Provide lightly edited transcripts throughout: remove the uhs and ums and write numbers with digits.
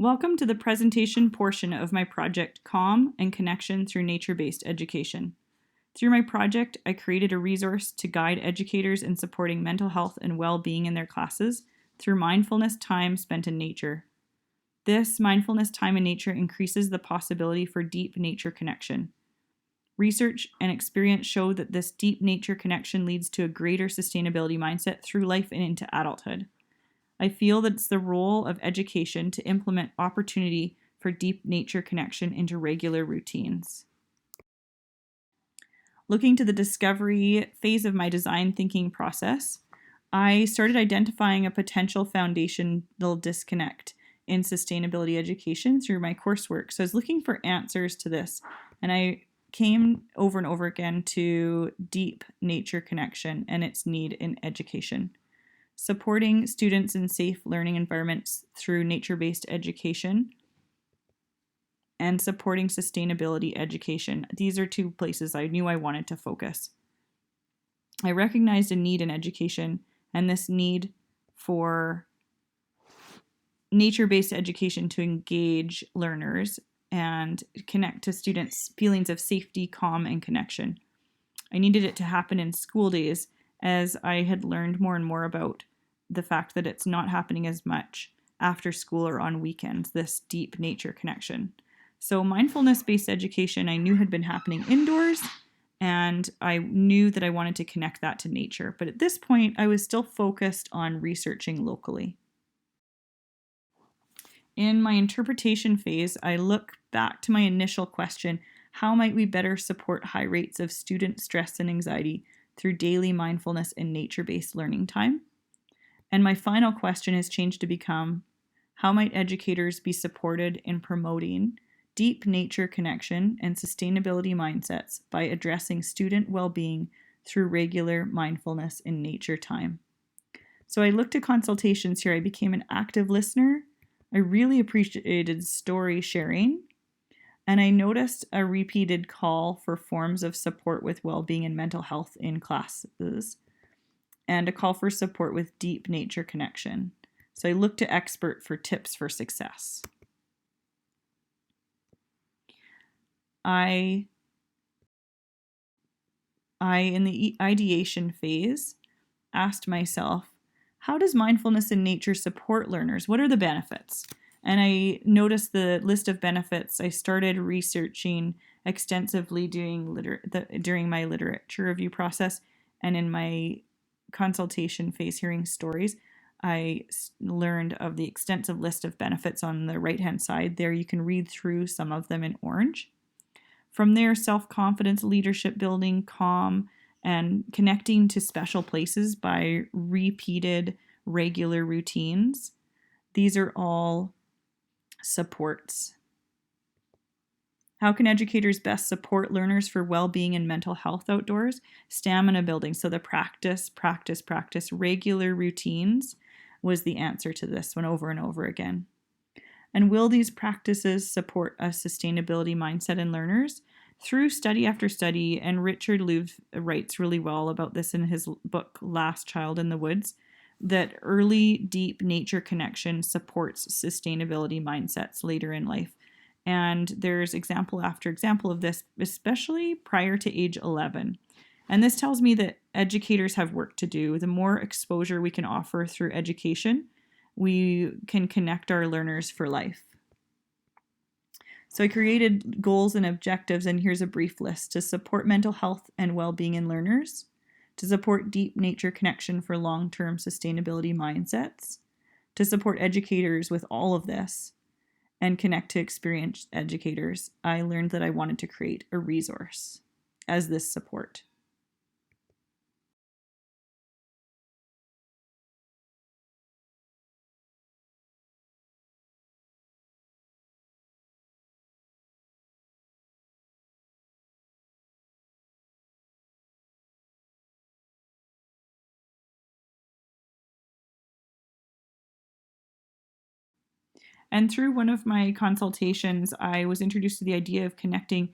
Welcome to the presentation portion of my project, Calm and Connection Through Nature-Based Education. Through my project, I created a resource to guide educators in supporting mental health and well-being in their classes through mindfulness time spent in nature. This mindfulness time in nature increases the possibility for deep nature connection. Research and experience show that this deep nature connection leads to a greater sustainability mindset through life and into adulthood. I feel that it's the role of education to implement opportunity for deep nature connection into regular routines. Looking to the discovery phase of my design thinking process, I started identifying a potential foundational disconnect in sustainability education through my coursework. So I was looking for answers to this, and I came over and over again to deep nature connection and its need in education. Supporting students in safe learning environments through nature-based education and supporting sustainability education. These are two places I knew I wanted to focus. I recognized a need in education and this need for nature-based education to engage learners and connect to students' feelings of safety, calm, and connection. I needed it to happen in school days as I had learned more and more about the fact that it's not happening as much after school or on weekends, this deep nature connection. So mindfulness-based education I knew had been happening indoors, and I knew that I wanted to connect that to nature. But at this point, I was still focused on researching locally. In my interpretation phase, I look back to my initial question, how might we better support high rates of student stress and anxiety through daily mindfulness and nature-based learning time? And my final question has changed to become, how might educators be supported in promoting deep nature connection and sustainability mindsets by addressing student well-being through regular mindfulness in nature time? So I looked at consultations here. I became an active listener. I really appreciated story sharing. And I noticed a repeated call for forms of support with well-being and mental health in classes, and a call for support with deep nature connection. So I looked to expert for tips for success. I in the ideation phase, asked myself, how does mindfulness in nature support learners? What are the benefits? And I noticed the list of benefits. I started researching extensively during my literature review process, and in my consultation phase hearing stories, I learned of the extensive list of benefits on the right-hand side. There you can read through some of them in orange. From there, self-confidence, leadership building, calm, and connecting to special places by repeated regular routines. These are all supports. How can educators best support learners for well-being and mental health outdoors? Stamina building. So the practice, regular routines was the answer to this one over and over again. And will these practices support a sustainability mindset in learners? Through study after study, and Richard Louv writes really well about this in his book, Last Child in the Woods, that early deep nature connection supports sustainability mindsets later in life. And there's example after example of this, especially prior to age 11. And this tells me that educators have work to do. The more exposure we can offer through education, we can connect our learners for life. So I created goals and objectives, and here's a brief list: to support mental health and well-being in learners, to support deep nature connection for long-term sustainability mindsets, to support educators with all of this, and connect to experienced educators. I learned that I wanted to create a resource as this support. And through one of my consultations, I was introduced to the idea of connecting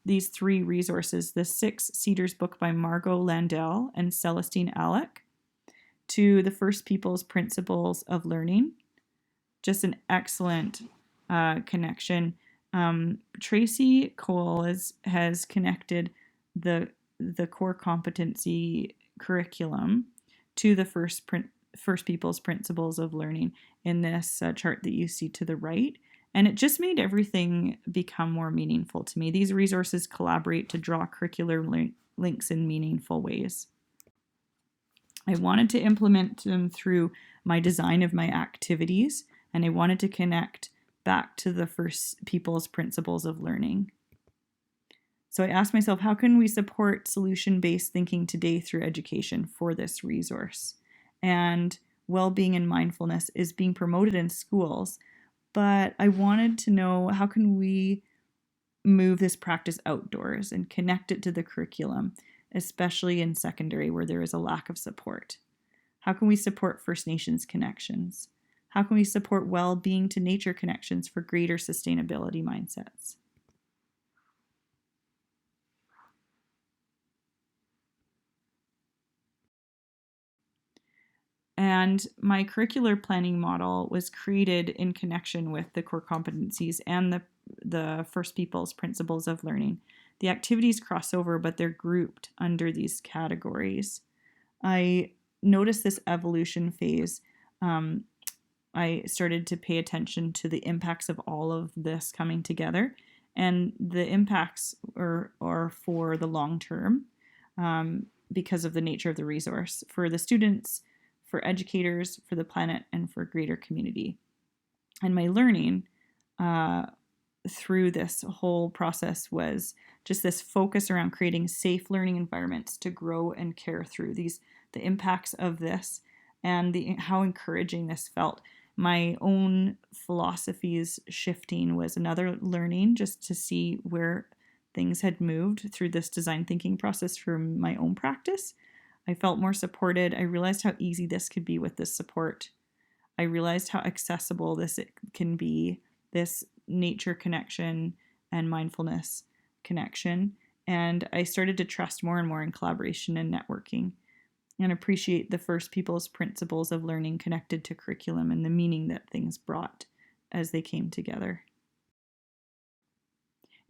these three resources: the 6 Cedars book by Margot Landell and Celestine Alec, to the First People's Principles of Learning. Just an excellent connection. Tracy Cole has connected the core competency curriculum to the First People's Principles of Learning in this chart that you see to the right. And it just made everything become more meaningful to me. These resources collaborate to draw curricular links in meaningful ways. I wanted to implement them through my design of my activities, and I wanted to connect back to the First People's Principles of Learning. So I asked myself, how can we support solution-based thinking today through education for this resource? And well-being and mindfulness is being promoted in schools, but I wanted to know, how can we move this practice outdoors and connect it to the curriculum, especially in secondary where there is a lack of support? How can we support First Nations connections? How can we support well-being to nature connections for greater sustainability mindsets? And my curricular planning model was created in connection with the core competencies and the First People's Principles of Learning. The activities cross over, but they're grouped under these categories. I noticed this evolution phase. I started to pay attention to the impacts of all of this coming together, and the impacts are for the long term because of the nature of the resource, for the students, for educators, for the planet, and for greater community. And my learning through this whole process was just this focus around creating safe learning environments to grow and care through the impacts of this, and how encouraging this felt. My own philosophies shifting was another learning, just to see where things had moved through this design thinking process for my own practice. I felt more supported. I realized how easy this could be with this support. I realized how accessible this can be, this nature connection and mindfulness connection. And I started to trust more and more in collaboration and networking, and appreciate the First People's Principles of Learning connected to curriculum and the meaning that things brought as they came together.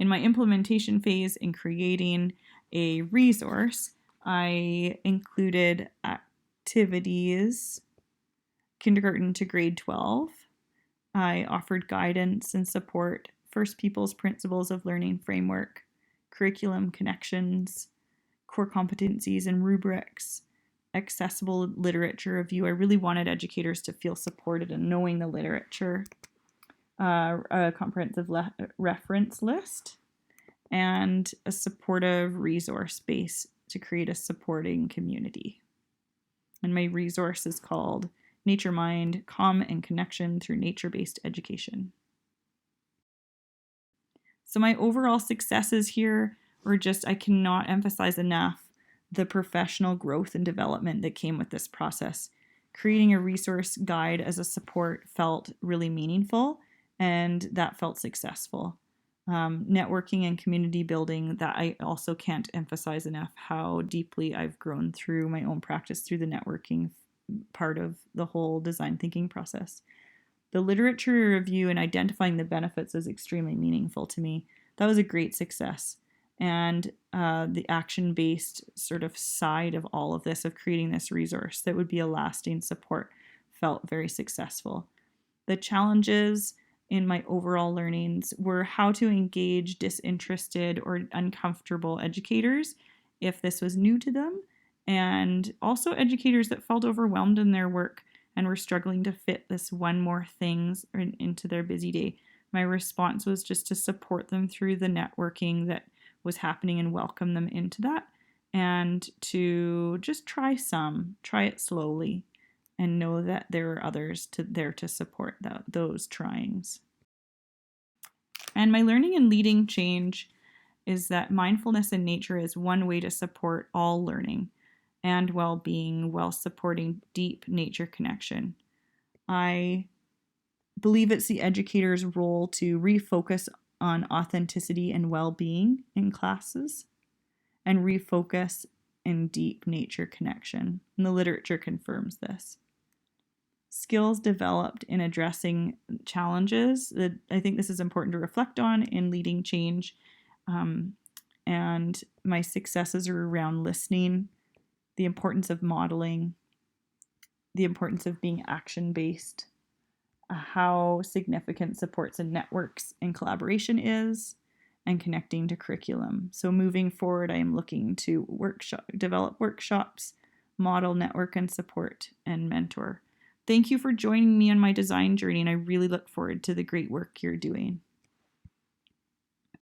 In my implementation phase in creating a resource, I included activities kindergarten to grade 12. I offered guidance and support, First People's Principles of Learning framework, curriculum connections, core competencies and rubrics, accessible literature review. I really wanted educators to feel supported in knowing the literature, a comprehensive reference list, and a supportive resource base to create a supporting community. And my resource is called Nature Mind, Calm and Connection Through Nature-Based Education. So my overall successes here were just, I cannot emphasize enough the professional growth and development that came with this process. Creating a resource guide as a support felt really meaningful, and that felt successful. Networking and community building, that I also can't emphasize enough how deeply I've grown through my own practice through the networking part of the whole design thinking process. The literature review and identifying the benefits is extremely meaningful to me. That was a great success. And the action-based sort of side of all of this, of creating this resource that would be a lasting support, felt very successful. The challenges in my overall learnings were how to engage disinterested or uncomfortable educators if this was new to them, and also educators that felt overwhelmed in their work and were struggling to fit this one more things into their busy day. My response was just to support them through the networking that was happening and welcome them into that, and to just try it slowly, and know that there are others there to support those tryings. And my learning and leading change is that mindfulness in nature is one way to support all learning and well-being while supporting deep nature connection. I believe it's the educator's role to refocus on authenticity and well-being in classes, and refocus in deep nature connection. And the literature confirms this. skills developed in addressing challenges that I think this is important to reflect on in leading change. And my successes are around listening, the importance of modeling, the importance of being action-based, how significant supports and networks and collaboration is, and connecting to curriculum. So moving forward, I am looking to develop workshops, model, network, and support, and mentor. Thank you for joining me on my design journey, and I really look forward to the great work you're doing.